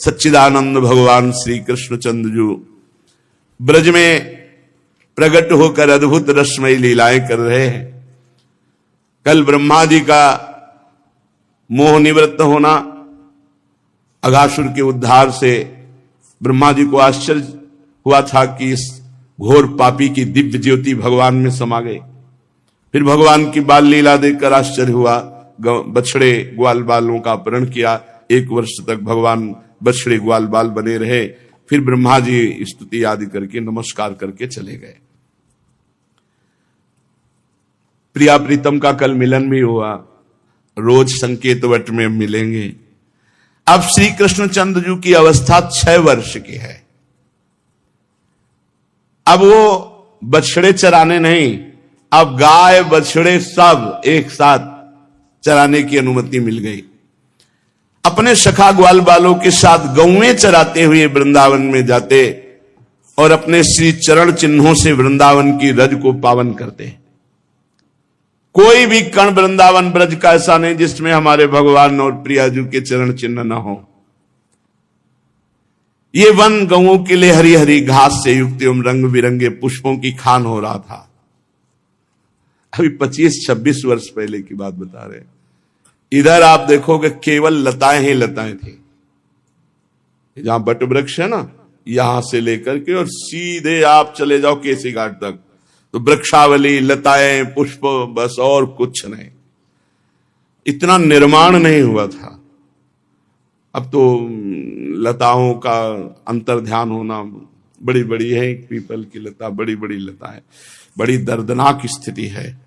सच्चिदानंद भगवान श्री कृष्णचंद्र जी ब्रज में प्रकट होकर अद्भुत रसमयी लीलाएं कर रहे हैं। कल ब्रह्मा जी का मोह निवृत्त होना, अघासुर के उद्धार से ब्रह्मा जी को आश्चर्य हुआ था कि इस घोर पापी की दिव्य ज्योति भगवान में समा गई। फिर भगवान की बाल लीला देखकर आश्चर्य हुआ, बछड़े ग्वाल बालों का अपहरण किया। 1 वर्ष तक भगवान बछड़े ग्वाल बाल बने रहे। फिर ब्रह्मा जी स्तुति आदि करके नमस्कार करके चले गए। प्रिया प्रीतम का कल मिलन भी हुआ, रोज संकेत वट में मिलेंगे। अब श्री कृष्णचंद्र जी की अवस्था 6 वर्ष की है। अब वो बछड़े चराने नहीं, अब गाय बछड़े सब एक साथ चराने की अनुमति मिल गई। अपने सखा ग्वाल बालों के साथ गौएं चराते हुए वृंदावन में जाते और अपने श्री चरण चिन्हों से वृंदावन की रज को पावन करते। कोई भी कण वृंदावन ब्रज का ऐसा नहीं जिसमें हमारे भगवान और प्रियाजू के चरण चिन्ह न हो। ये वन गौओं के लिए हरी हरी घास से युक्त एवं रंग बिरंगे पुष्पों की खान हो रहा था। अभी 25-26 वर्ष पहले की बात बता रहे हैं। इधर आप देखोगे केवल लताएं ही लताएं थी। जहां बट वृक्ष है ना, यहां से लेकर के और सीधे आप चले जाओ केसी घाट तक, तो वृक्षावली, लताएं, पुष्प, बस और कुछ नहीं। इतना निर्माण नहीं हुआ था। अब तो लताओं का अंतर ध्यान होना बड़ी बड़ी है। पीपल की लता, बड़ी बड़ी लता है। बड़ी दर्दनाक स्थिति है।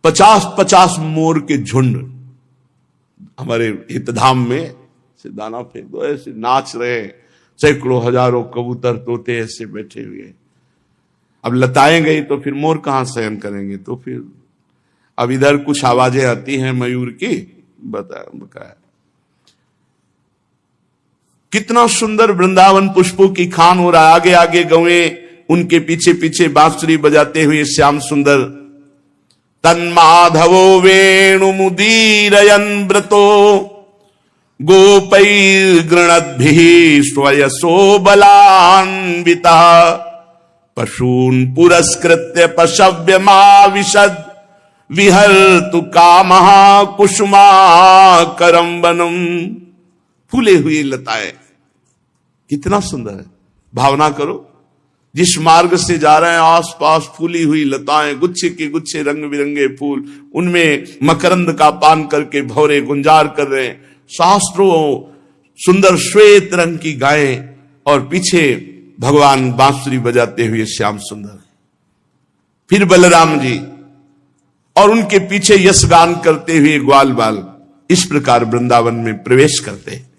50-50 मोर के झुंड हमारे हितधाम में से दाना फेंक दो, ऐसे नाच रहे। सैकड़ों हजारों कबूतर तोते ऐसे बैठे हुए। अब लताएं गई तो फिर मोर कहां शयन करेंगे? तो फिर अब इधर कुछ आवाजें आती हैं मयूर की, बकाया। कितना सुंदर वृंदावन पुष्पों की खान हो रहा है। आगे आगे गौएं, उनके पीछे पीछे बांसुरी बजाते हुए श्याम सुंदर। तन्माधवो वेणुमुदीरयन् व्रतो गोपैर्गृणद्भिः स्वयसो बलान्वितः पशून् पुरस्कृत्य पशव्यमाविशद् विहर्तु कामः कुसुमाकरं वनम्। फूले हुई लताएं, कितना सुंदर है। भावना करो, जिस मार्ग से जा रहे हैं आसपास फूली हुई लताएं, गुच्छे के गुच्छे रंग बिरंगे फूल, उनमें मकरंद का पान करके भौरे गुंजार कर रहे हैं। सहस्त्रों सुंदर श्वेत रंग की गायें और पीछे भगवान बांसुरी बजाते हुए श्याम सुंदर। फिर बलराम जी और उनके पीछे यश गान करते हुए ग्वाल बाल। इस प्रकार वृंदावन में प्रवेश करते।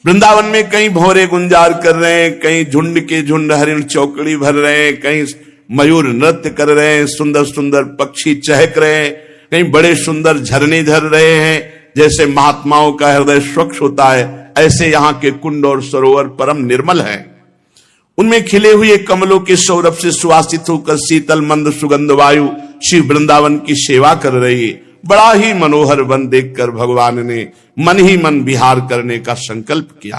वृंदावन में कहीं भौरे गुंजार कर रहे हैं, कहीं झुंड के झुंड हरिण चौकड़ी भर रहे हैं, कहीं मयूर नृत्य कर रहे हैं, सुंदर सुंदर पक्षी चहक रहे हैं, कहीं बड़े सुंदर झरने झर रहे हैं। जैसे महात्माओं का हृदय स्वच्छ होता है, ऐसे यहाँ के कुंड और सरोवर परम निर्मल है। उनमें खिले हुए कमलों के सौरभ से सुवासित होकर शीतल मंद सुगंध वायु श्री वृंदावन की सेवा कर रही है। बड़ा ही मनोहर वन देखकर भगवान ने मन ही मन विहार करने का संकल्प किया।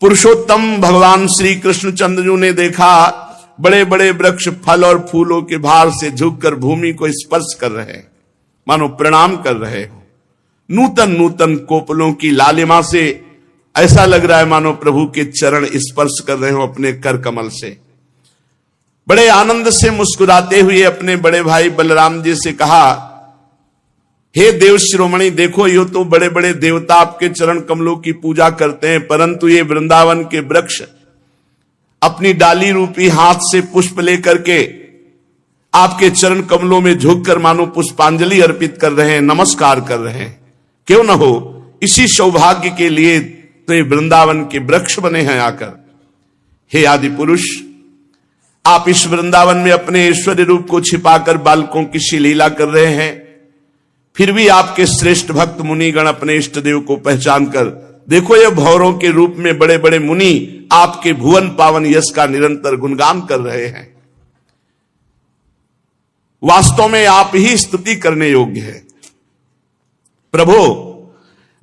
पुरुषोत्तम भगवान श्री कृष्णचंद्र जी ने देखा बड़े बड़े वृक्ष फल और फूलों के भार से झुककर भूमि को स्पर्श कर रहे हैं, मानो प्रणाम कर रहे हो। नूतन नूतन कोपलों की लालिमा से ऐसा लग रहा है मानो प्रभु के चरण स्पर्श कर रहे हो अपने कर कमल से। बड़े आनंद से मुस्कुराते हुए अपने बड़े भाई बलराम जी से कहा, हे देव शिरोमणि, देखो ये तो बड़े बड़े देवता आपके चरण कमलों की पूजा करते हैं, परंतु ये वृंदावन के वृक्ष अपनी डाली रूपी हाथ से पुष्प लेकर के आपके चरण कमलों में झुककर मानो पुष्पांजलि अर्पित कर रहे हैं, नमस्कार कर रहे हैं। क्यों न हो इसी सौभाग्य के लिए तो ये वृंदावन के वृक्ष बने हैं आकर। हे आदि पुरुष, आप इस वृंदावन में अपने ऐश्वर्य रूप को छिपाकर बालकों की सी लीला कर रहे हैं, फिर भी आपके श्रेष्ठ भक्त मुनिगण अपने इष्ट देव को पहचान कर देखो ये भौरों के रूप में बड़े बड़े मुनि आपके भुवन पावन यश का निरंतर गुणगान कर रहे हैं। वास्तव में आप ही स्तुति करने योग्य है। प्रभु,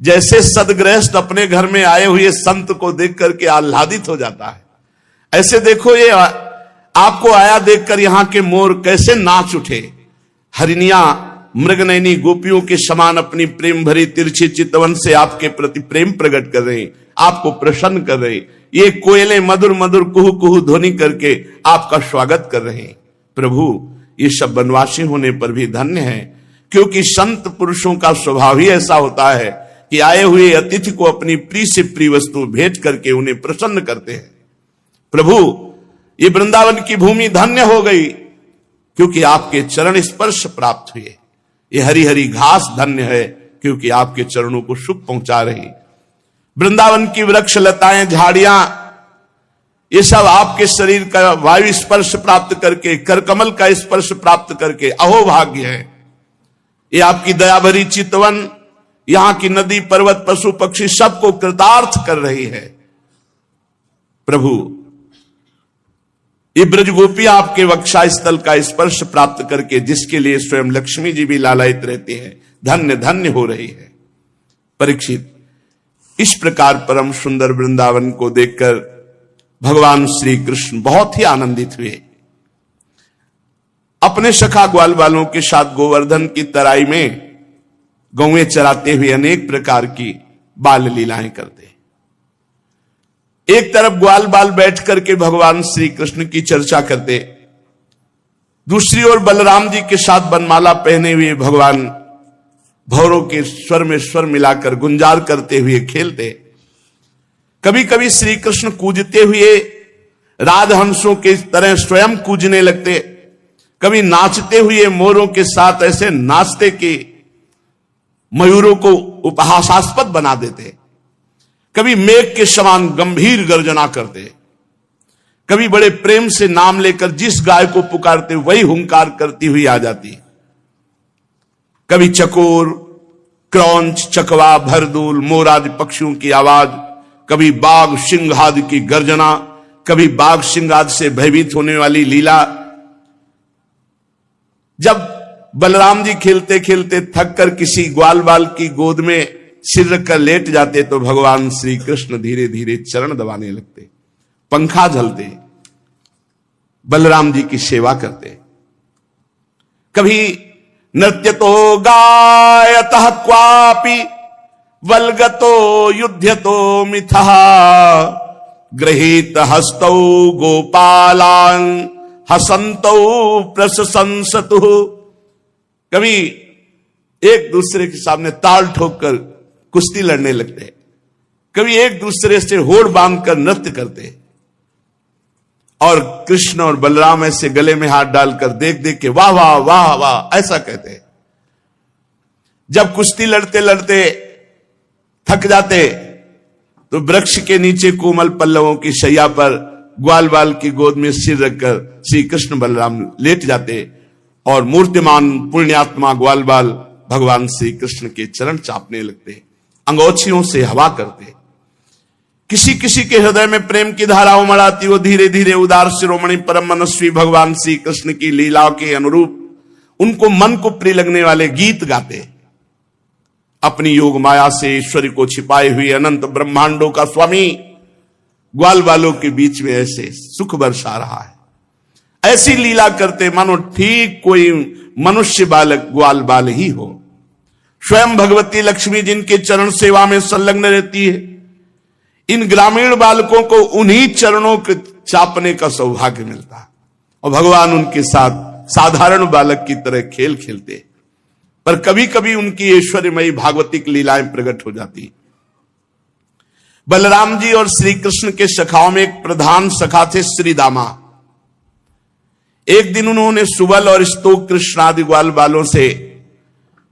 जैसे सदगृहस्थ अपने घर में आए हुए संत को देख करके आह्लादित हो जाता है, ऐसे देखो ये आपको आया देखकर यहां के मोर कैसे नाच उठे। हरिणियां मृगनयनी गोपियों के समान अपनी प्रेम भरी तिरछी चितवन से आपके प्रति प्रेम प्रकट कर रहे हैं, आपको प्रसन्न कर रहे हैं। ये कोयले मधुर मधुर कुहू कुहू ध्वनि करके आपका स्वागत कर रहे हैं। प्रभु, ये सब वनवासी होने पर भी धन्य है, क्योंकि संत पुरुषों का स्वभाव ही ऐसा होता है कि आए हुए अतिथि को अपनी प्रिय से प्रिय वस्तु भेंट करके उन्हें प्रसन्न करते हैं। प्रभु, ये वृंदावन की भूमि धन्य हो गई, क्योंकि आपके चरण स्पर्श प्राप्त हुए। ये हरी हरी घास धन्य है, क्योंकि आपके चरणों को सुख पहुंचा रही। वृंदावन की वृक्ष लताएं झाड़ियां, ये सब आपके शरीर का वायु स्पर्श प्राप्त करके, करकमल का स्पर्श प्राप्त करके अहोभाग्य है। ये आपकी दया भरी चितवन, यहां की नदी पर्वत पशु पक्षी सबको कृतार्थ कर रही है। प्रभु, ये ब्रज गोपियां आपके वक्षा स्थल का स्पर्श प्राप्त करके, जिसके लिए स्वयं लक्ष्मी जी भी लालायित रहते हैं, धन्य धन्य हो रही है। परीक्षित, इस प्रकार परम सुंदर वृंदावन को देखकर भगवान श्री कृष्ण बहुत ही आनंदित हुए। अपने सखा ग्वाल वालों के साथ गोवर्धन की तराई में गौएं चराते हुए अनेक प्रकार की बाल लीलाएं करते। एक तरफ ग्वाल बाल बैठ करके भगवान श्री कृष्ण की चर्चा करते, दूसरी ओर बलराम जी के साथ बनमाला पहने हुए भगवान भौरों के स्वर में स्वर मिलाकर गुंजार करते हुए खेलते। कभी कभी श्री कृष्ण कूजते हुए राजहंसों के तरह स्वयं कूजने लगते, कभी नाचते हुए मोरों के साथ ऐसे नाचते कि मयूरों को उपहासास्पद बना देते, कभी मेघ के समान गंभीर गर्जना करते, कभी बड़े प्रेम से नाम लेकर जिस गाय को पुकारते वही हुंकार करती हुई आ जाती, कभी चकोर, क्रौंच, चकवा, भरदूल, मोर आदि पक्षियों की आवाज, कभी बाघ सिंह आदि की गर्जना, कभी बाघ सिंह आदि से भयभीत होने वाली लीला। जब बलराम जी खेलते खेलते थक कर किसी ग्वाल बाल की गोद में सिर रखकर लेट जाते, तो भगवान श्री कृष्ण धीरे धीरे चरण दबाने लगते, पंखा झलते, बलराम जी की सेवा करते। कभी नृत्य तो गायतः क्वापि वल्गतो युध्यतो मिथः गृहीत हस्तौ गोपालान् हसन्तौ प्रशंसतु। कभी एक दूसरे के सामने ताल ठोककर कुश्ती लड़ने लगते, कभी एक दूसरे से होड़ बांधकर नृत्य करते, और कृष्ण और बलराम ऐसे गले में हाथ डालकर देख देख के वाह वाह वाह वाह ऐसा कहते। जब कुश्ती लड़ते लड़ते थक जाते, तो वृक्ष के नीचे कोमल पल्लवों की शैया पर ग्वाल बाल की गोद में सिर रखकर श्री कृष्ण बलराम लेट जाते, और मूर्तिमान पुण्यात्मा ग्वाल बाल भगवान श्री कृष्ण के चरण चापने लगते, अंगोछियों से हवा करते। किसी किसी के हृदय में प्रेम की धारा उमड़ाती, वो धीरे धीरे उदार शिरोमणि परम मनस्वी भगवान श्री कृष्ण की लीलाओं के अनुरूप उनको मन को प्रिय लगने वाले गीत गाते। अपनी योग माया से ईश्वरी को छिपाए हुए अनंत ब्रह्मांडों का स्वामी ग्वाल बालों के बीच में ऐसे सुख बरसा रहा है। ऐसी लीला करते मानो ठीक कोई मनुष्य बालक ग्वाल बाल ही हो। स्वयं भगवती लक्ष्मी जिनके चरण सेवा में संलग्न रहती है, इन ग्रामीण बालकों को उन्हीं चरणों के चापने का सौभाग्य मिलता है, और भगवान उनके साथ साधारण बालक की तरह खेल खेलते। पर कभी कभी उनकी ऐश्वर्यमयी भागवतिक लीलाएं प्रकट हो जाती। बलराम जी और श्री कृष्ण के सखाओं में एक प्रधान सखा थे श्री दामा। एक दिन उन्होंने सुबल और स्तोक कृष्ण आदि ग्वाल बालों से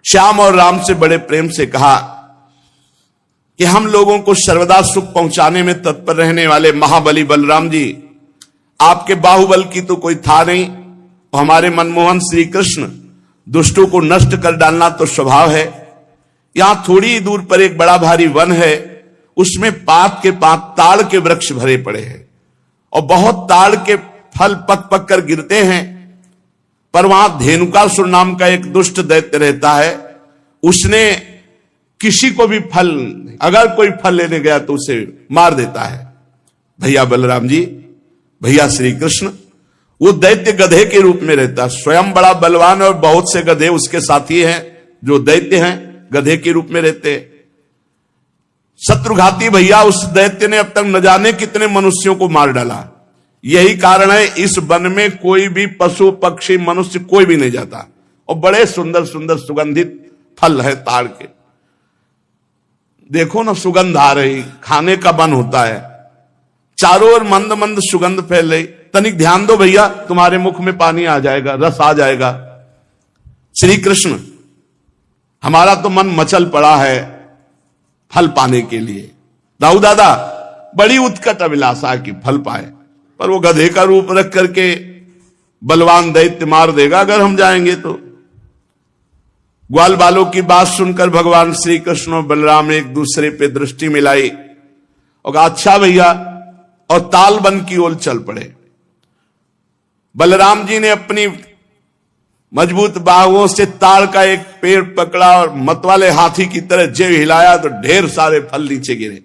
श्याम और राम से बड़े प्रेम से कहा कि हम लोगों को सर्वदा सुख पहुंचाने में तत्पर रहने वाले महाबली बलराम जी, आपके बाहुबल की तो कोई था नहीं, और हमारे मनमोहन श्री कृष्ण दुष्टों को नष्ट कर डालना तो स्वभाव है। यहां थोड़ी ही दूर पर एक बड़ा भारी वन है, उसमें पात के पात ताड़ के वृक्ष भरे पड़े हैं, और बहुत ताड़ के फल पक पक कर गिरते हैं। पर वहां धेनुकासुर नाम का एक दुष्ट दैत्य रहता है, उसने किसी को भी फल, अगर कोई फल लेने गया तो उसे मार देता है। भैया बलराम जी, भैया श्री कृष्ण, वो दैत्य गधे के रूप में रहता, स्वयं बड़ा बलवान और बहुत से गधे उसके साथी हैं जो दैत्य हैं, गधे के रूप में रहते। शत्रुघाती भैया उस दैत्य ने अब तक न जाने कितने मनुष्यों को मार डाला। यही कारण है इस वन में कोई भी पशु पक्षी मनुष्य कोई भी नहीं जाता। और बड़े सुंदर सुंदर सुगंधित फल है ताड़ के, देखो ना सुगंध आ रही, खाने का मन होता है, चारों ओर मंद मंद सुगंध फैल रही। तनिक ध्यान दो भैया, तुम्हारे मुख में पानी आ जाएगा, रस आ जाएगा। श्री कृष्ण, हमारा तो मन मचल पड़ा है फल पाने के लिए। दाऊ दादा बड़ी उत्कट अभिलाषा की फल पाए, पर वो गधे का रूप रख करके बलवान दैत्य मार देगा अगर हम जाएंगे तो। ग्वाल बालों की बात सुनकर भगवान श्री कृष्ण और बलराम ने एक दूसरे पे दृष्टि मिलाई और कहा अच्छा भैया, और ताल वन की ओर चल पड़े। बलराम जी ने अपनी मजबूत बाहुओं से ताड़ का एक पेड़ पकड़ा और मतवाले हाथी की तरह जेब हिलाया तो ढेर सारे फल नीचे गिरे।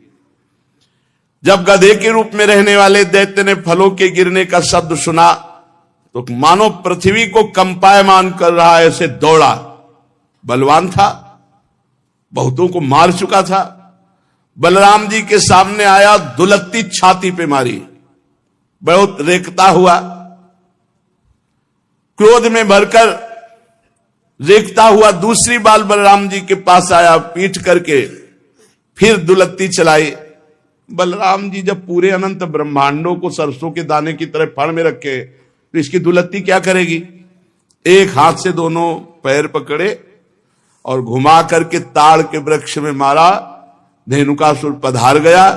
जब गधे के रूप में रहने वाले दैत्य ने फलों के गिरने का शब्द सुना तो मानो पृथ्वी को कंपायमान कर रहा है, ऐसे दौड़ा। बलवान था, बहुतों को मार चुका था। बलराम जी के सामने आया, दुलत्ती छाती पे मारी, बहुत रेखता हुआ, क्रोध में भरकर रेखता हुआ दूसरी बार बलराम जी के पास आया, पीट करके फिर दुलत्ती चलाई। बलराम जी जब पूरे अनंत ब्रह्मांडों को सरसों के दाने की तरह फड़ में रखे तो इसकी दुलत्ती क्या करेगी। एक हाथ से दोनों पैर पकड़े और घुमा करके ताड़ के वृक्ष में मारा। धेनुकासुर पधार गया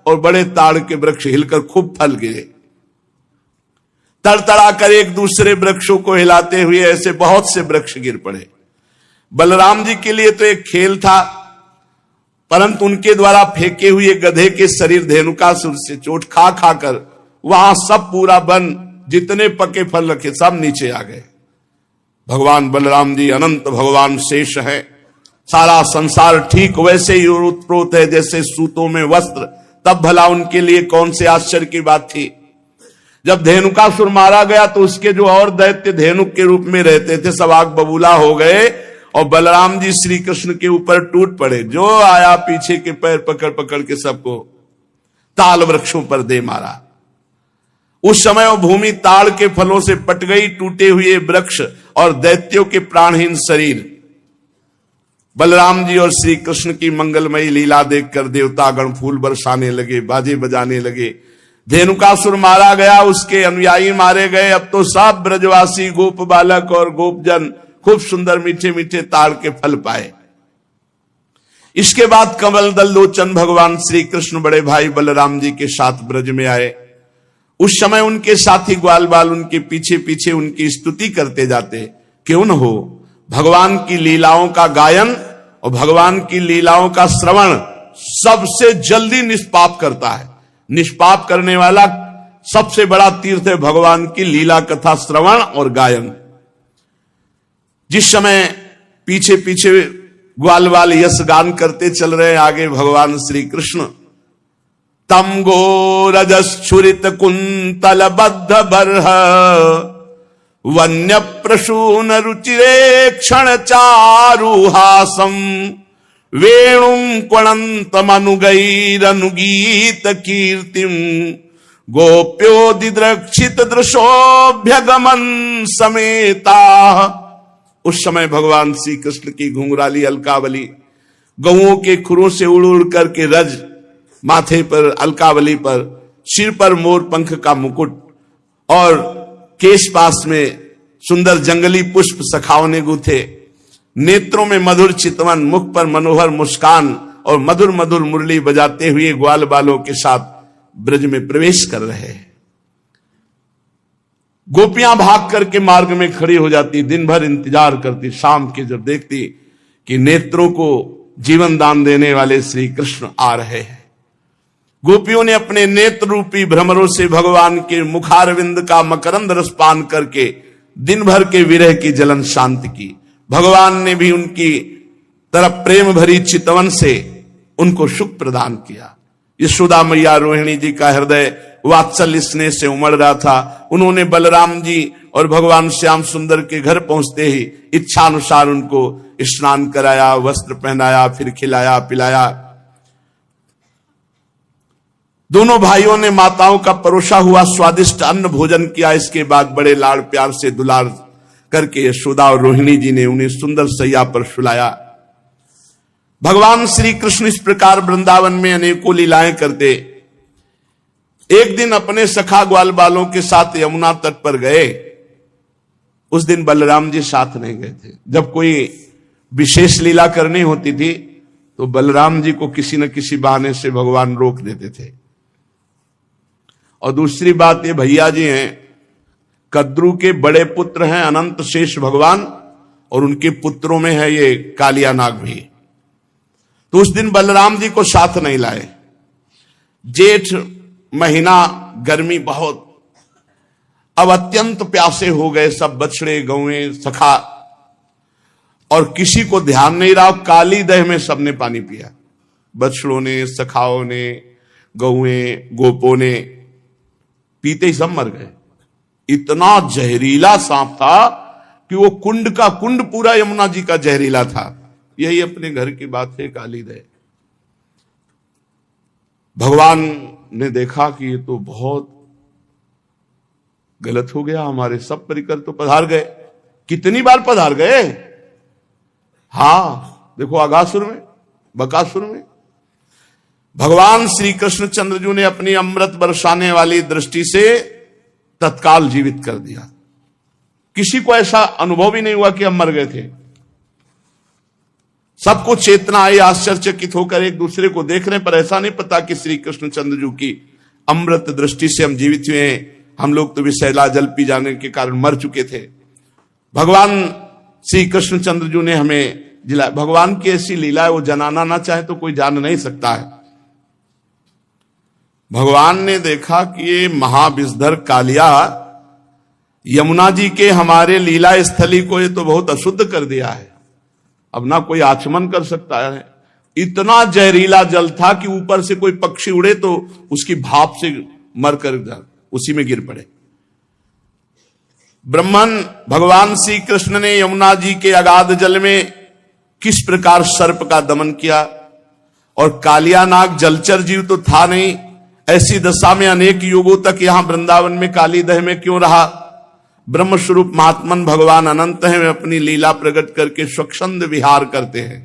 और बड़े ताड़ के वृक्ष हिलकर खूब फल गिरे। तड़तड़ा कर एक दूसरे वृक्षों को हिलाते हुए ऐसे बहुत से वृक्ष गिर पड़े। बलराम जी के लिए तो एक खेल था, परंतु उनके द्वारा फेंके हुए गधे के शरीर धेनुकासुर से चोट खा खाकर वहां सब पूरा वन जितने पके फल रखे सब नीचे आ गए। भगवान बलराम जी अनंत भगवान शेष है। सारा संसार ठीक वैसे ही उत्प्रोत है जैसे सूतों में वस्त्र, तब भला उनके लिए कौन से आश्चर्य की बात थी। जब धेनुकासुर मारा गया तो उसके जो और दैत्य धेनुक के रूप में रहते थे सब आग बबूला हो गए और बलराम जी श्री कृष्ण के ऊपर टूट पड़े। जो आया पीछे के पैर पकड़ पकड़ के सबको ताल वृक्षों पर दे मारा। उस समय वो भूमि ताड़ के फलों से पट गई, टूटे हुए वृक्ष और दैत्यों के प्राणहीन शरीर। बलराम जी और श्री कृष्ण की मंगलमयी लीला देखकर देवतागण फूल बरसाने लगे, बाजे बजाने लगे। धेनुकासुर मारा गया, उसके अनुयायी मारे गए। अब तो सब ब्रजवासी गोप बालक और गोपजन खूब सुंदर मीठे मीठे ताड़ के फल पाए। इसके बाद कमल दल लोचन भगवान श्री कृष्ण बड़े भाई बलराम जी के साथ ब्रज में आए। उस समय उनके साथी ग्वाल बाल उनके पीछे पीछे उनकी स्तुति करते जाते। क्यों न हो, भगवान की लीलाओं का गायन और भगवान की लीलाओं का श्रवण सबसे जल्दी निष्पाप करता है। निष्पाप करने वाला सबसे बड़ा तीर्थ है भगवान की लीला कथा श्रवण और गायन। जिस समय पीछे पीछे ग्वाल बाल यश गान करते चल रहे, आगे भगवान श्री कृष्ण तम गोरजस्फुरित कुंतल बद्ध बर्ह वन्य प्रसून रुचिरे क्षण चारुहासम वेणुं क्वणन्तमनुगैरनुगीत कीर्तिम गोप्योदिद्रक्षित दृशोभ्यगमन समेता। उस समय भगवान श्री कृष्ण की घुंघराली अलकावली गौओं के खुरों से उड़ उड़ करके रज, माथे पर अलकावली पर, सिर पर मोर पंख का मुकुट और केश पास में सुंदर जंगली पुष्प सखाओं ने गूथे, नेत्रों में मधुर चितवन, मुख पर मनोहर मुस्कान और मधुर मधुर मुरली बजाते हुए ग्वाल बालों के साथ ब्रज में प्रवेश कर रहे हैं। गोपियां भाग करके मार्ग में खड़ी हो जाती, दिन भर इंतजार करती, शाम के जब देखती कि नेत्रों को जीवन दान देने वाले श्री कृष्ण आ रहे हैं। गोपियों ने अपने नेत्र रूपी भ्रमरों से भगवान के मुखारविंद का मकरंद रस पान करके दिन भर के विरह की जलन शांत की। भगवान ने भी उनकी तरफ प्रेम भरी चितवन से उनको सुख प्रदान किया। यशोदा मैया रोहिणी जी का हृदय वात्सल्य स्नेह से उमड़ रहा था। उन्होंने बलराम जी और भगवान श्याम सुंदर के घर पहुंचते ही इच्छा अनुसार उनको स्नान कराया, वस्त्र पहनाया, फिर खिलाया पिलाया। दोनों भाइयों ने माताओं का परोसा हुआ स्वादिष्ट अन्न भोजन किया। इसके बाद बड़े लाड़ प्यार से दुलार करके यशोदा और रोहिणी जी ने उन्हें सुंदर सैया पर सुलाया। भगवान श्री कृष्ण इस प्रकार वृंदावन में अनेकों लीलाएं करते। एक दिन अपने सखा ग्वाल बालों के साथ यमुना तट पर गए। उस दिन बलराम जी साथ नहीं गए थे। जब कोई विशेष लीला करनी होती थी तो बलराम जी को किसी न किसी बहाने से भगवान रोक देते थे। और दूसरी बात, ये भैया जी हैं, कद्रू के बड़े पुत्र हैं अनंत शेष भगवान, और उनके पुत्रों में है ये कालिया नाग भी। तो उस दिन बलराम जी को साथ नहीं लाए। जेठ महीना, गर्मी बहुत, अब अत्यंत प्यासे हो गए सब बछड़े गौएं सखा, और किसी को ध्यान नहीं रहा। काली दह में सबने पानी पिया, बछड़ों ने, सखाओं ने, गौएं गोपों ने, पीते ही सब मर गए। इतना जहरीला सांप था कि वो कुंड का कुंड पूरा यमुना जी का जहरीला था। यही अपने घर की बात है काली दह। भगवान ने देखा कि ये तो बहुत गलत हो गया, हमारे सब परिकर तो पधार गए। कितनी बार पधार गए। हां, देखो अगासुर में, बकासुर में भगवान श्री कृष्ण चंद्रजू ने अपनी अमृत बरसाने वाली दृष्टि से तत्काल जीवित कर दिया। किसी को ऐसा अनुभव ही नहीं हुआ कि हम मर गए थे। सबको चेतना आई, आश्चर्यचकित होकर एक दूसरे को देख रहे, पर ऐसा नहीं पता कि श्री कृष्ण चंद्रजू की अमृत दृष्टि से हम जीवित हुए हैं। हम लोग तो विषैला जल पी जाने के कारण मर चुके थे। भगवान श्री कृष्ण चंद्रजू ने हमें जिला। भगवान की ऐसी लीला है, वो जनाना ना चाहे तो कोई जान नहीं सकता है। भगवान ने देखा कि ये महाविषधर कालिया यमुना जी के हमारे लीला स्थली को ये तो बहुत अशुद्ध कर दिया है। अब ना कोई आचमन कर सकता है। इतना जहरीला जल था कि ऊपर से कोई पक्षी उड़े तो उसकी भाप से मरकर उसी में गिर पड़े। ब्रह्मन भगवान श्री कृष्ण ने यमुना जी के अगाध जल में किस प्रकार सर्प का दमन किया। और कालिया नाग जलचर जीव तो था नहीं, ऐसी दशा में अनेक युगों तक यहां वृंदावन में काली दह में क्यों रहा। ब्रह्म स्वरूप महात्मन भगवान अनंत हैं, वे अपनी लीला प्रकट करके स्वच्छंद विहार करते हैं।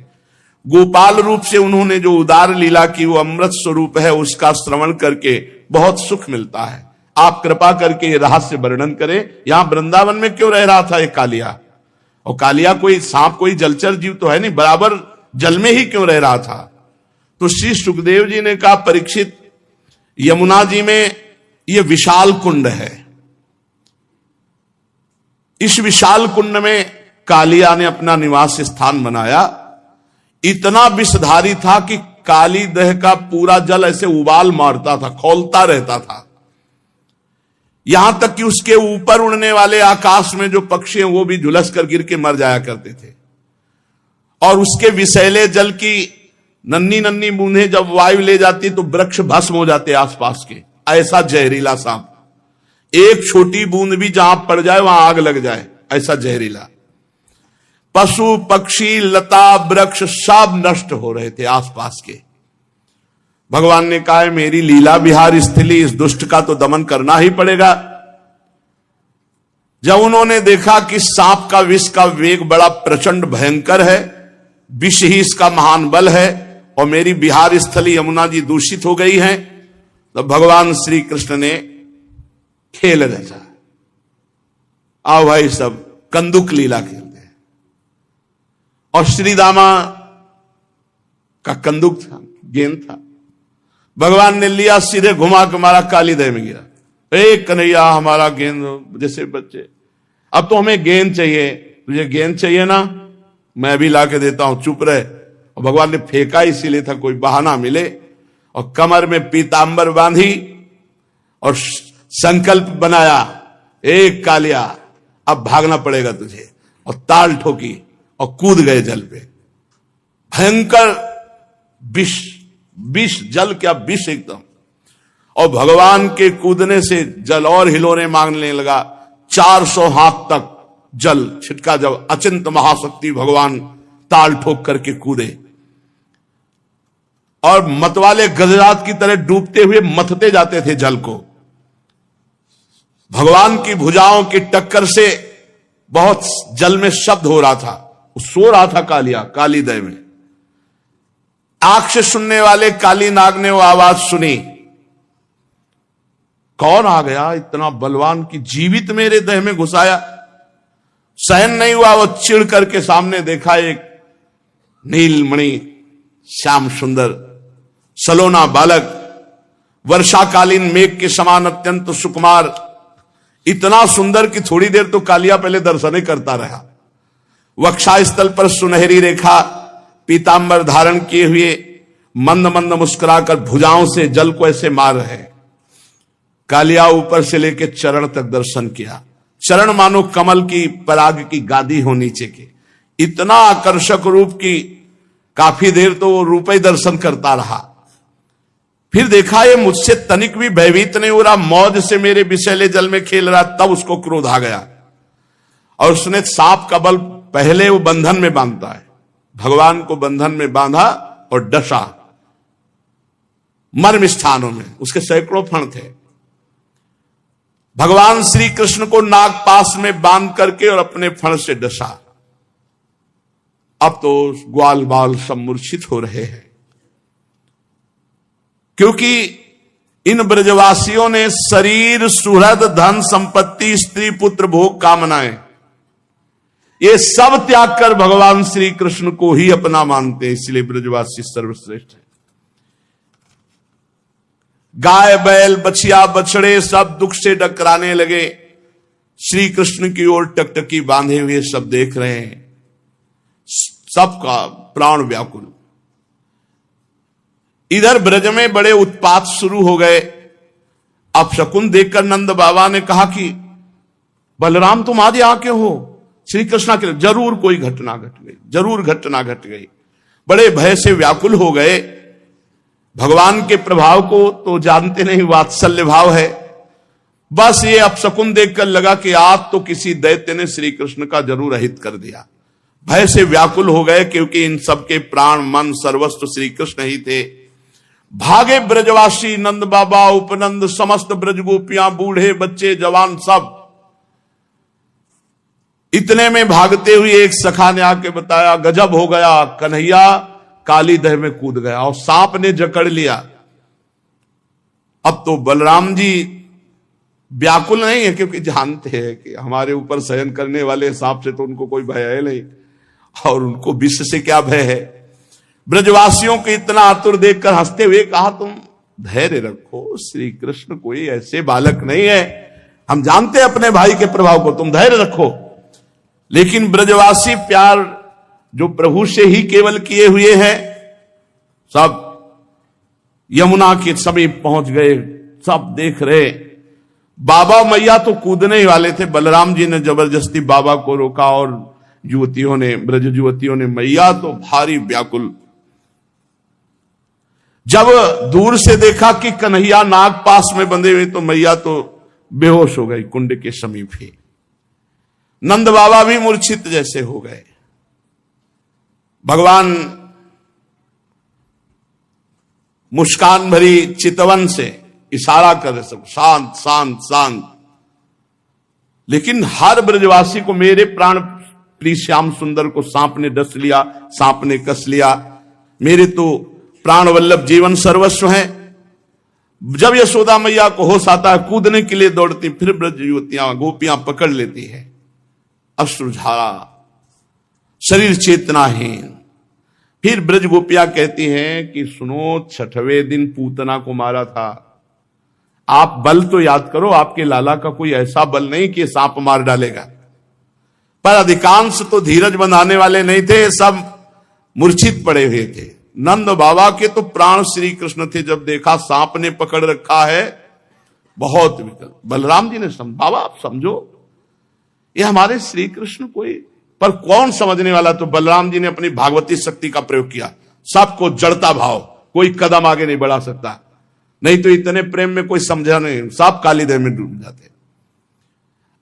गोपाल रूप से उन्होंने जो उदार लीला की वो अमृत स्वरूप है, उसका श्रवण करके बहुत सुख मिलता है। आप कृपा करके ये रहस्य वर्णन करें, यहां वृंदावन में क्यों रह रहा था ये कालिया। और कालिया कोई सांप, कोई जलचर जीव तो है नहीं, बराबर जल में ही क्यों रह रहा था। तो श्री सुखदेव जी ने कहा, परीक्षित, यमुना जी में यह विशाल कुंड है। इस विशाल कुंड में कालिया ने अपना निवास स्थान बनाया। इतना विषधारी था कि काली दह का पूरा जल ऐसे उबाल मारता था, खौलता रहता था। यहां तक कि उसके ऊपर उड़ने वाले आकाश में जो पक्षी हैं वो भी झुलस कर गिर के मर जाया करते थे। और उसके विषैले जल की नन्ही नन्ही बूंदें जब वायु ले जाती तो वृक्ष भस्म हो जाते आसपास के। ऐसा जहरीला सांप, एक छोटी बूंद भी जहां पड़ जाए वहां आग लग जाए, ऐसा जहरीला। पशु पक्षी लता वृक्ष सब नष्ट हो रहे थे आसपास के। भगवान ने कहा, मेरी लीला विहार स्थली, इस दुष्ट का तो दमन करना ही पड़ेगा। जब उन्होंने देखा कि सांप का विष का वेग बड़ा प्रचंड भयंकर है, विष ही इसका महान बल है, और मेरी विहार स्थली यमुना जी दूषित हो गई है, तो भगवान श्री कृष्ण ने खेल रचा। आओ भाई सब कंदुक लीला खेलते हैं। और श्रीदामा का कंदुक था, गेंद था। भगवान ने लिया, सीधे घुमा के मारा, काली दह में गिरा। एक कन्हैया हमारा गेंद, जैसे बच्चे, अब तो हमें गेंद चाहिए, तुझे गेंद चाहिए ना, मैं भी ला के देता हूं, चुप रहे। और भगवान ने फेंका इसीलिए था कोई बहाना मिले। और कमर में पीतांबर बांधी और संकल्प बनाया, एक कालिया अब भागना पड़ेगा तुझे। और ताल ठोकी और कूद गए जल पे। भयंकर विष, विष जल क्या विष एकदम। और भगवान के कूदने से जल और हिलोने मांगने लगा। 400 हाथ तक जल छिटका। जब अचिंत महाशक्ति भगवान ताल ठोक करके कूदे और मतवाले गजरात की तरह डूबते हुए मथते जाते थे जल को। भगवान की भुजाओं की टक्कर से बहुत जल में शब्द हो रहा था। सो रहा था कालिया कालीदय में। आंख से सुनने वाले काली नाग ने वो आवाज सुनी, कौन आ गया इतना बलवान की जीवित मेरे देह में घुसाया। सहन नहीं हुआ, वो चिढ़ करके सामने देखा एक नीलमणि श्याम सुंदर सलोना बालक, वर्षाकालीन मेघ के समान अत्यंत सुकुमार, इतना सुंदर कि थोड़ी देर तो कालिया पहले दर्शन करता रहा। वक्षा स्थल पर सुनहरी रेखा पीतांबर धारण किए हुए मंद मंद मुस्कुराकर भुजाओं से जल को ऐसे मार रहे। कालिया ऊपर से लेकर चरण तक दर्शन किया। चरण मानो कमल की पराग की गादी हो नीचे के, इतना आकर्षक रूप की काफी देर तो वो रूप ही दर्शन करता रहा। फिर देखा ये मुझसे तनिक भी भयभीत नहीं हो रहा, मौज से मेरे विषैले जल में खेल रहा। तब उसको क्रोध आ गया और उसने सांप का बल पहले वो बंधन में बांधता है, भगवान को बंधन में बांधा और डसा मर्म स्थानों में। उसके सैकड़ों फण थे। भगवान श्री कृष्ण को नाग पास में बांध करके और अपने फण से डसा। अब तो ग्वाल बाल सब मूर्छित हो रहे हैं, क्योंकि इन ब्रजवासियों ने शरीर, सुहृद, धन, संपत्ति, स्त्री, पुत्र, भोग, कामनाएं, ये सब त्याग कर भगवान श्री कृष्ण को ही अपना मानते हैं। इसलिए ब्रजवासी सर्वश्रेष्ठ है। गाय, बैल, बछिया, बछड़े सब दुख से डकराने लगे। श्री कृष्ण की ओर टकटकी बांधे हुए सब देख रहे हैं। सबका प्राण व्याकुल। इधर ब्रज में बड़े उत्पात शुरू हो गए। अब शकुन देखकर नंद बाबा ने कहा कि बलराम तुम आज आके हो। श्री कृष्ण के जरूर कोई घटना घट गई, जरूर घटना घट गई। बड़े भय से व्याकुल हो गए। भगवान के प्रभाव को तो जानते नहीं, वात्सल्य भाव है। बस ये अपशकुन देखकर लगा कि आज तो किसी दैत्य ने श्री कृष्ण का जरूर अहित कर दिया। भय से व्याकुल हो गए, क्योंकि इन सबके प्राण, मन, सर्वस्व श्री कृष्ण ही थे। भागे ब्रजवासी, नंद बाबा, उपनंद, समस्त ब्रज गोपियां, बूढ़े, बच्चे, जवान सब। इतने में भागते हुए एक सखा ने आके बताया, गजब हो गया, कन्हैया काली दह में कूद गया और सांप ने जकड़ लिया। अब तो बलराम जी व्याकुल नहीं है, क्योंकि जानते हैं कि हमारे ऊपर शयन करने वाले सांप से तो उनको कोई भय है नहीं, और उनको विष से क्या भय है। ब्रजवासियों को इतना आतुर देखकर हंसते हुए कहा, तुम धैर्य रखो, श्री कृष्ण कोई ऐसे बालक नहीं है, हम जानते हैं अपने भाई के प्रभाव को, तुम धैर्य रखो। लेकिन ब्रजवासी प्यार जो प्रभु से ही केवल किए हुए हैं, सब यमुना के समीप पहुंच गए। सब देख रहे। बाबा मैया तो कूदने ही वाले थे। बलराम जी ने जबरदस्ती बाबा को रोका और युवतियों ने, ब्रज युवतियों ने, मैया तो भारी व्याकुल। जब दूर से देखा कि कन्हैया नाग पास में बंधे हुए, तो मैया तो बेहोश हो गई कुंड के समीप ही। नंद बाबा भी मूर्छित जैसे हो गए। भगवान मुस्कान भरी चितवन से इशारा कर रहे, सब शांत शांत शांत। लेकिन हर ब्रजवासी को, मेरे प्राण प्रिय श्याम सुंदर को सांप ने डस लिया, सांप ने कस लिया, मेरे तो प्राण वल्लभ जीवन सर्वस्व है। जब यशोदा मैया को होश आता है, कूदने के लिए दौड़ती, फिर ब्रज युवतियां, गोपियां पकड़ लेती है। अश्रुधारा, शरीर चेतनाहीन। फिर ब्रज गोपियां कहती हैं कि सुनो, 6वें दिन पूतना को मारा था, आप बल तो याद करो, आपके लाला का कोई ऐसा बल नहीं कि सांप मार डालेगा। पर अधिकांश तो धीरज बंधाने वाले नहीं थे, सब मूर्छित पड़े हुए थे। नंद बाबा के तो प्राण श्री कृष्ण थे। जब देखा सांप ने पकड़ रखा है, बहुत विकल। बलराम जी ने बाबा आप समझो, ये हमारे श्री कृष्ण कोई पर कौन समझने वाला? तो बलराम जी ने अपनी भागवती शक्ति का प्रयोग किया, सबको जड़ता भाव, कोई कदम आगे नहीं बढ़ा सकता। नहीं तो इतने प्रेम में कोई समझा नहीं, सब कालीदेव में डूब जाते।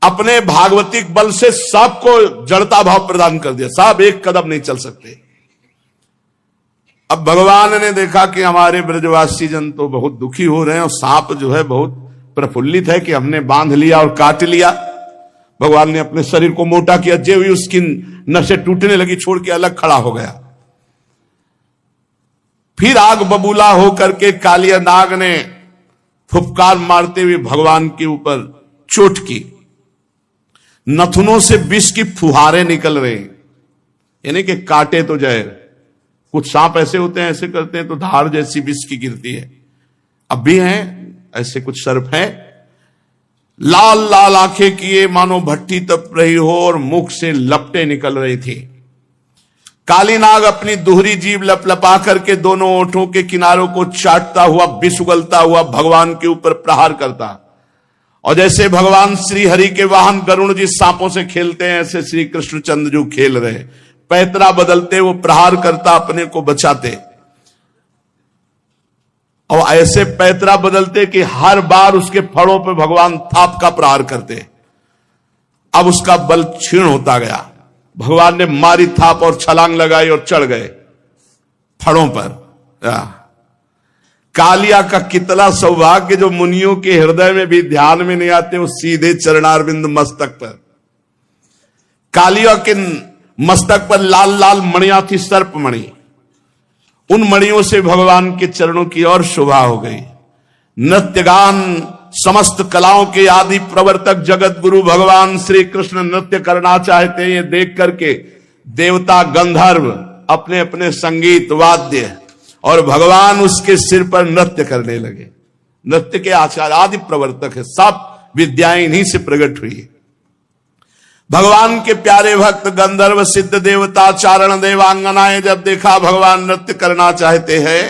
अपने भागवतिक बल से सबको जड़ता भाव प्रदान कर दिया, सब एक कदम नहीं चल सकते। अब भगवान ने देखा कि हमारे ब्रजवासी जन तो बहुत दुखी हो रहे हैं और सांप जो है बहुत प्रफुल्लित है कि हमने बांध लिया और काट लिया। भगवान ने अपने शरीर को मोटा किया, जे हुई उसकी नसें टूटने लगी, छोड़ के अलग खड़ा हो गया। फिर आग बबूला होकर के कालिया नाग ने फुफकार मारते हुए भगवान के ऊपर चोट की। नथुनों से विष की फुहारे निकल रहे, यानी कि काटे तो जाए। कुछ सांप ऐसे होते हैं, ऐसे करते हैं तो धार जैसी विष की गिरती है। अब भी हैं ऐसे कुछ सर्प हैं, लाल लाल आंखें किए मानो भट्टी तप रही हो और मुख से लपटें निकल रही थी। काली नाग अपनी दोहरी जीभ लपलपा करके दोनों ओंठों के किनारों को चाटता हुआ, विष उगलता हुआ भगवान के ऊपर प्रहार करता। और जैसे भगवान श्री हरि के वाहन गरुण जी सांपों से खेलते हैं, ऐसे श्री कृष्णचंद्र जी खेल रहे। पैतरा बदलते वो प्रहार करता, अपने को बचाते। और ऐसे पैतरा बदलते कि हर बार उसके फड़ों पर भगवान थाप का प्रहार करते। अब उसका बल क्षीण होता गया। भगवान ने मारी थाप और छलांग लगाई और चढ़ गए फड़ों पर। कालिया का कितना सौभाग्य जो मुनियों के हृदय में भी ध्यान में नहीं आते, वो सीधे चरणारविंद मस्तक पर। कालिया के मस्तक पर लाल लाल मणियां थी, सर्प मणि। उन मणियों से भगवान के चरणों की और शोभा हो गई। नृत्य गान समस्त कलाओं के आदि प्रवर्तक जगत गुरु भगवान श्री कृष्ण नृत्य करना चाहते हैं। ये देख करके देवता गंधर्व अपने अपने संगीत वाद्य और भगवान उसके सिर पर नृत्य करने लगे। नृत्य के आचार्य आदि प्रवर्तक है, सब विद्याएं इन्हीं से प्रकट हुई। भगवान के प्यारे भक्त गंधर्व सिद्ध देवता चारण देवांगनाएं जब देखा भगवान नृत्य करना चाहते हैं,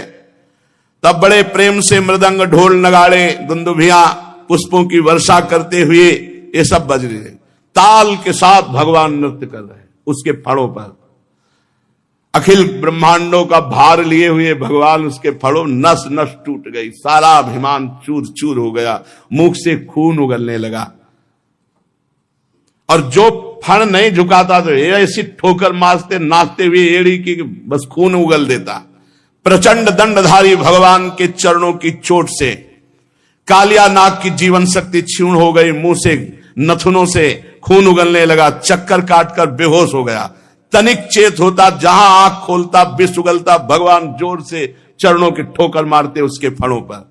तब बड़े प्रेम से मृदंग ढोल नगाड़े दुंदुभियां पुष्पों की वर्षा करते हुए ये सब बज रहे, ताल के साथ भगवान नृत्य कर रहे उसके फड़ों पर। अखिल ब्रह्मांडों का भार लिए हुए भगवान उसके फड़ों, नस नस टूट गई, सारा अभिमान चूर चूर हो गया, मुख से खून उगलने लगा। और जो फण नहीं झुकाता तो ऐसी ठोकर मारते नाचते हुए एड़ी की बस खून उगल देता। प्रचंड दंडधारी भगवान के चरणों की चोट से कालिया नाग की जीवन शक्ति क्षीण हो गई, मुंह से नथुनों से खून उगलने लगा, चक्कर काटकर बेहोश हो गया। तनिक चेत होता, जहां आंख खोलता विष उगलता, भगवान जोर से चरणों की ठोकर मारते उसके फणों पर।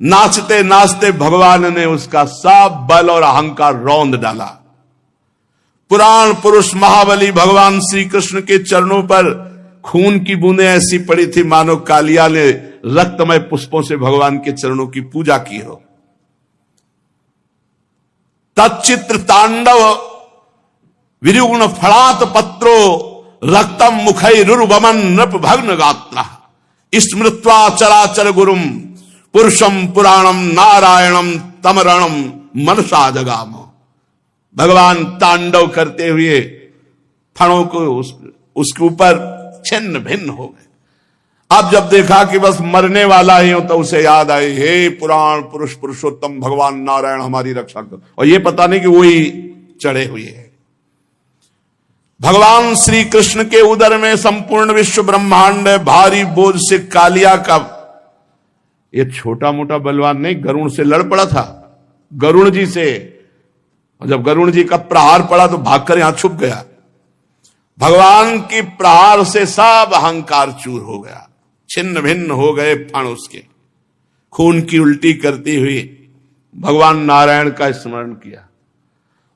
नाचते नाचते भगवान ने उसका सब बल और अहंकार रौंद डाला। पुराण पुरुष महाबली भगवान श्री कृष्ण के चरणों पर खून की बूंदें ऐसी पड़ी थी मानो कालिया ने रक्तमय पुष्पों से भगवान के चरणों की पूजा की हो। तच्चित्र तांडव विरुगुण फलात पत्रो रक्तम मुखैरुर्वमन नृप भग्न गात्रा स्मृत्वा चराचर गुरुम पुरुषम पुराणम नारायणम तमरणम मनसा जगाम। भगवान तांडव करते हुए फणों को उसके ऊपर छिन्न भिन्न हो गए। अब जब देखा कि बस मरने वाला ही हो तो उसे याद आई, हे पुराण पुरुष पुरुषोत्तम भगवान नारायण हमारी रक्षा करो। और ये पता नहीं कि वही चढ़े हुए हैं। भगवान श्री कृष्ण के उदर में संपूर्ण विश्व ब्रह्मांड भारी बोझ से कालिया का ये छोटा मोटा बलवान नहीं, गरुण से लड़ पड़ा था, गरुण जी से। और जब गरुण जी का प्रहार पड़ा तो भागकर यहां छुप गया। भगवान की प्रहार से सब अहंकार चूर हो गया, छिन्न भिन्न हो गए फण उसके। खून की उल्टी करती हुई भगवान नारायण का स्मरण किया।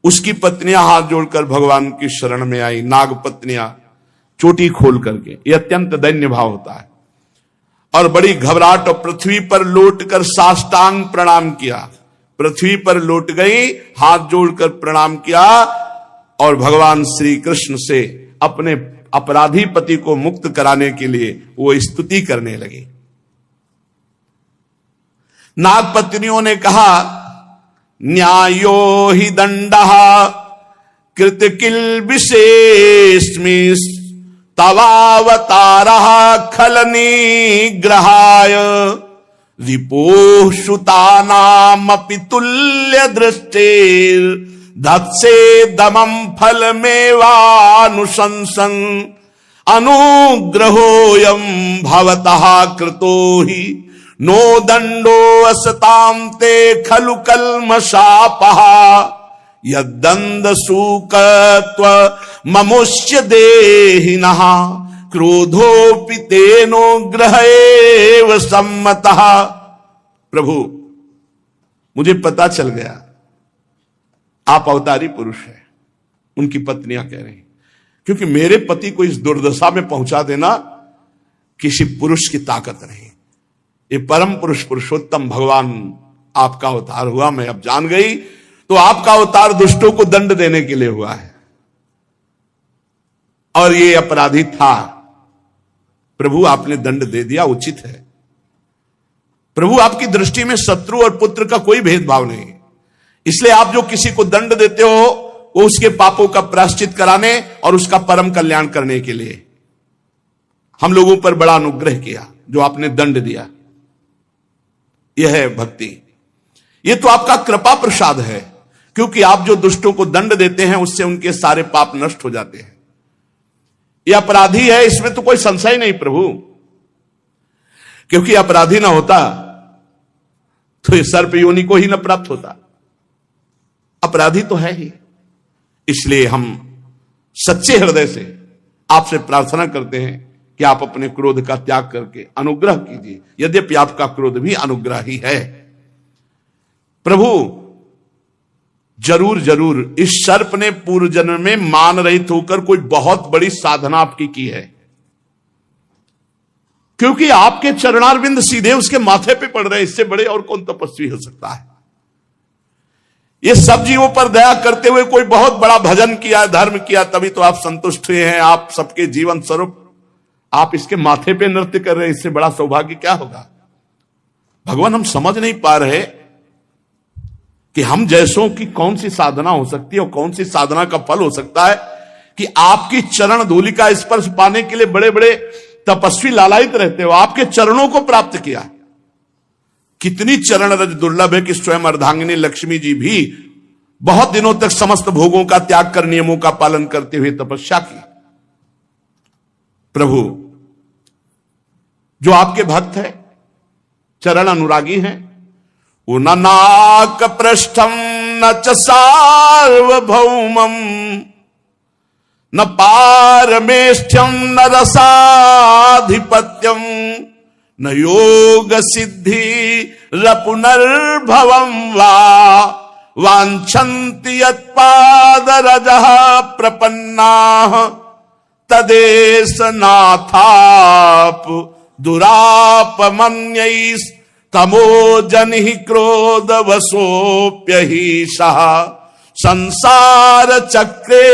उसकी पत्नियां हाथ जोड़कर भगवान की शरण में आई, नाग पत्नियां चोटी खोल करके। यह अत्यंत दैन्य भाव होता है। और बड़ी घबराहट और पृथ्वी पर लौटकर साष्टांग प्रणाम किया। पृथ्वी पर लौट गई, हाथ जोड़कर प्रणाम किया और भगवान श्री कृष्ण से अपने अपराधी पति को मुक्त कराने के लिए वो स्तुति करने लगी। नाग पत्नियों ने कहा, न्यायो हि दंडः कृत किल विशेषमिस तवावतारः खल निग्रहाय रिपोः सुतानामपि तुल्य दृष्टिर धत्से दमं फलमेवानुशंसन अनुग्रहोऽयं भवतः कृतो हि नो दंडो असतां ते खलु कल्मषापः यद्दंड सूकत्व ममुष्य देहिनः क्रोधोपि तेनो ग्रहेव सम्मतः। प्रभु, मुझे पता चल गया आप अवतारी पुरुष हैं। उनकी पत्नियां कह रही, क्योंकि मेरे पति को इस दुर्दशा में पहुंचा देना किसी पुरुष की ताकत नहीं। ये परम पुरुष पुरुषोत्तम भगवान आपका अवतार हुआ, मैं अब जान गई। तो आपका अवतार दुष्टों को दंड देने के लिए हुआ है, और ये अपराधी था। प्रभु, आपने दंड दे दिया, उचित है। प्रभु, आपकी दृष्टि में शत्रु और पुत्र का कोई भेदभाव नहीं, इसलिए आप जो किसी को दंड देते हो वो उसके पापों का प्रायश्चित कराने और उसका परम कल्याण करने के लिए। हम लोगों पर बड़ा अनुग्रह किया जो आपने दंड दिया। यह है भक्ति, यह तो आपका कृपा प्रसाद है, क्योंकि आप जो दुष्टों को दंड देते हैं उससे उनके सारे पाप नष्ट हो जाते हैं। यह अपराधी है, इसमें तो कोई संशय नहीं प्रभु, क्योंकि अपराधी ना होता तो ये सर्प योनि को ही न प्राप्त होता। अपराधी तो है ही, इसलिए हम सच्चे हृदय से आपसे प्रार्थना करते हैं कि आप अपने क्रोध का त्याग करके अनुग्रह कीजिए, यद्यपि आपका क्रोध भी अनुग्रह ही है। प्रभु, जरूर जरूर इस सर्प ने पूर्व जन्म में मान रहित होकर कोई बहुत बड़ी साधना आपकी की है, क्योंकि आपके चरणारविंद सीधे उसके माथे पे पड़ रहे हैं। इससे बड़े और कौन तपस्वी हो सकता है। ये सब जीवों पर दया करते हुए कोई बहुत बड़ा भजन किया, धर्म किया, तभी तो आप संतुष्ट हुए हैं। आप सबके जीवन स्वरूप आप इसके माथे पे नृत्य कर रहे हैं, इससे बड़ा सौभाग्य क्या होगा। भगवान, हम समझ नहीं पा रहे कि हम जैसों की कौन सी साधना हो सकती है और कौन सी साधना का फल हो सकता है कि आपकी चरण धूलि का स्पर्श पाने के लिए बड़े बड़े तपस्वी लालायित रहते हो। आपके चरणों को प्राप्त किया। कितनी चरण रज दुर्लभ है कि स्वयं अर्धांगिनी लक्ष्मी जी भी बहुत दिनों तक समस्त भोगों का त्याग कर नियमों का पालन करते हुए तपस्या की। प्रभु, जो आपके भक्त है, चरण अनुरागी हैं, वो न नाक पृष्ठम न च सार्वभौमम न पारमेष्ठ्यम न रसाधिपत्यम न योग सिद्धि रपुनर्भवम वा वांछन्ति यत्पादरजः प्रपन्नाः तदेश नाथाप दुरापमन्यैस् तमोजनिः क्रोधवशोऽप्यहीशः संसार चक्रे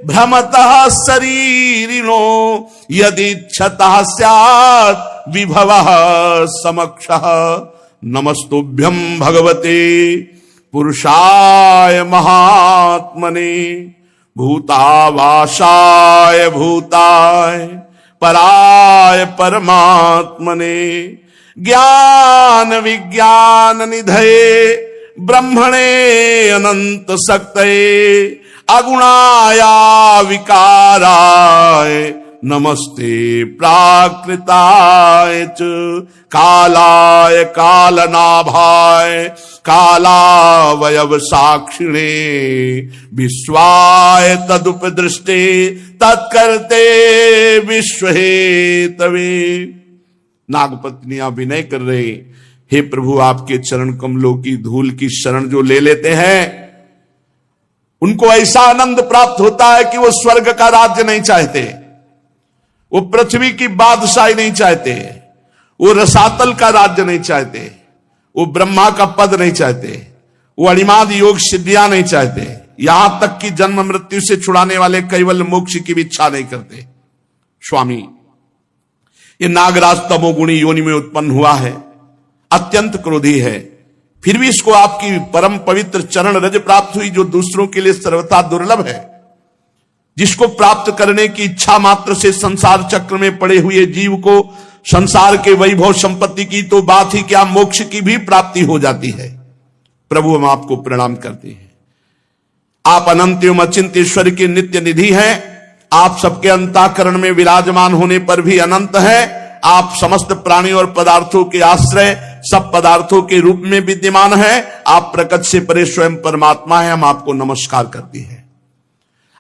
भ्रमतः शरीरिणो यदिच्छतः स्यात् विभवः समक्षः। नमस्तुभ्यं भगवते पुरुषाय महात्मने भूतावासाय भूताय पराय परमात्मने ज्ञान विज्ञान निधये ब्रह्मणे अनंत शक्तये अगुणाया विकाराय नमस्ते प्राकृताय च कालाय कालनाभाय कालावयव साक्षिणे विश्वाय तदुपदृष्टे तत्कर्ते विश्वहेतवे। नागपत्नियां विनय कर रहे, हे प्रभु, आपके चरण कमलों की धूल की शरण जो ले लेते हैं उनको ऐसा आनंद प्राप्त होता है कि वो स्वर्ग का राज्य नहीं चाहते, वो पृथ्वी की बादशाही नहीं चाहते, वो रसातल का राज्य नहीं चाहते, वो ब्रह्मा का पद नहीं चाहते, वो अणिमाद योग सिद्धियां नहीं चाहते, यहां तक कि जन्म मृत्यु से छुड़ाने वाले कैवल्य मोक्ष की भी इच्छा नहीं करते। स्वामी, ये नागराज तमोगुणी योनि में उत्पन्न हुआ है, अत्यंत क्रोधी है, फिर भी इसको आपकी परम पवित्र चरण रज प्राप्त हुई, जो दूसरों के लिए सर्वथा दुर्लभ है, जिसको प्राप्त करने की इच्छा मात्र से संसार चक्र में पड़े हुए जीव को संसार के वैभव संपत्ति की तो बात ही क्या, मोक्ष की भी प्राप्ति हो जाती है। प्रभु हम आपको प्रणाम करते हैं। आप अनंत एवं अचिंत्य ईश्वर के नित्य निधि हैं। आप सबके अंतःकरण में विराजमान होने पर भी अनंत है। आप समस्त प्राणी और पदार्थों के आश्रय, सब पदार्थों के रूप में विद्यमान है। आप प्रकट से परे स्वयं परमात्मा है। हम आपको नमस्कार करते हैं।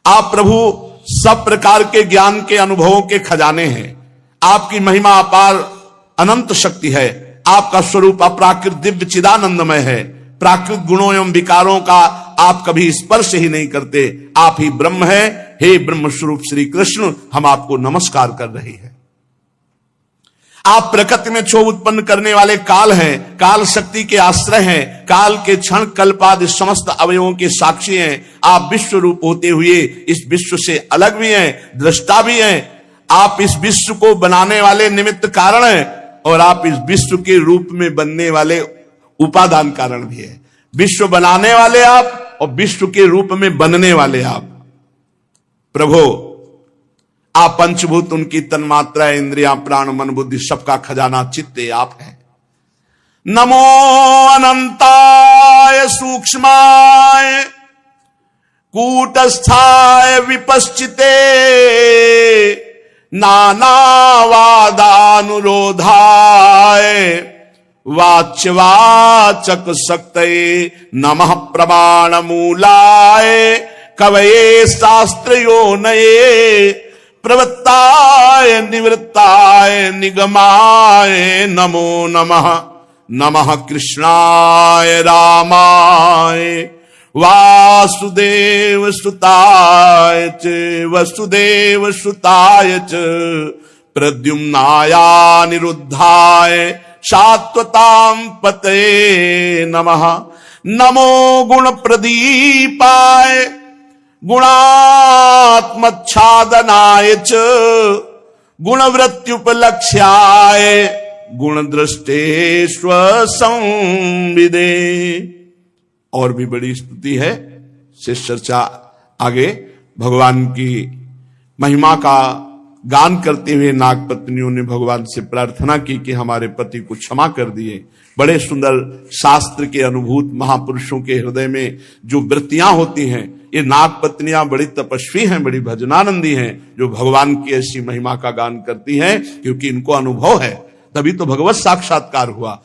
आप प्रभु सब प्रकार के ज्ञान के अनुभवों के खजाने हैं। आपकी महिमा अपार अनंत शक्ति है। आपका स्वरूप अपराकृत दिव्य चिदानंदमय है। प्राकृत गुणों एवं विकारों का आप कभी स्पर्श ही नहीं करते। आप ही ब्रह्म है। हे ब्रह्म स्वरूप श्री कृष्ण, हम आपको नमस्कार कर रहे हैं। आप प्रकृति में क्षोभ उत्पन्न करने वाले काल हैं, काल शक्ति के आश्रय हैं, काल के क्षण कल्पादि समस्त अवयवों के साक्षी हैं। आप विश्व रूप होते हुए इस विश्व से अलग भी हैं, दृष्टा भी हैं। आप इस विश्व को बनाने वाले निमित्त कारण हैं और आप इस विश्व के रूप में बनने वाले उपादान कारण भी है। विश्व बनाने वाले आप और विश्व के रूप में बनने वाले आप। प्रभु आप पंचभूत, उनकी तन्मात्रा, इंद्रियां, प्राण, मन, बुद्धि, सबका खजाना चित्ते आप हैं। नमो अनंताय सूक्ष्माय कूटस्थाय विपश्चिते नानावादानुरोधाय वाच्यवाचक शक्तये नमः प्रमाण मूलाय कवये शास्त्रयोनये प्रवृत्ताय निवृत्ताय निगमाय नमो नमः। नमः कृष्णाय रामाय वासुदेव सुताय च वसुदेव सुताय च प्रद्युम्नाया निरुद्धाय शाश्वतां पतये नमः। नमो गुण प्रदीपाय गुणात्मच्छादनाय च गुणवृत्त्युपलक्ष्याय गुणदृष्टेष्व संविदे। और भी बड़ी स्तुति है। शेष चर्चा आगे। भगवान की महिमा का गान करते हुए नाग पत्नियों ने भगवान से प्रार्थना की कि हमारे पति को क्षमा कर दिए। बड़े सुंदर शास्त्र के अनुभूत महापुरुषों के हृदय में जो वृत्तियां होती हैं, ये नाग पत्नियां बड़ी तपस्वी हैं, बड़ी भजनानंदी हैं, जो भगवान की ऐसी महिमा का गान करती हैं, क्योंकि इनको अनुभव है, तभी तो भगवत साक्षात्कार हुआ।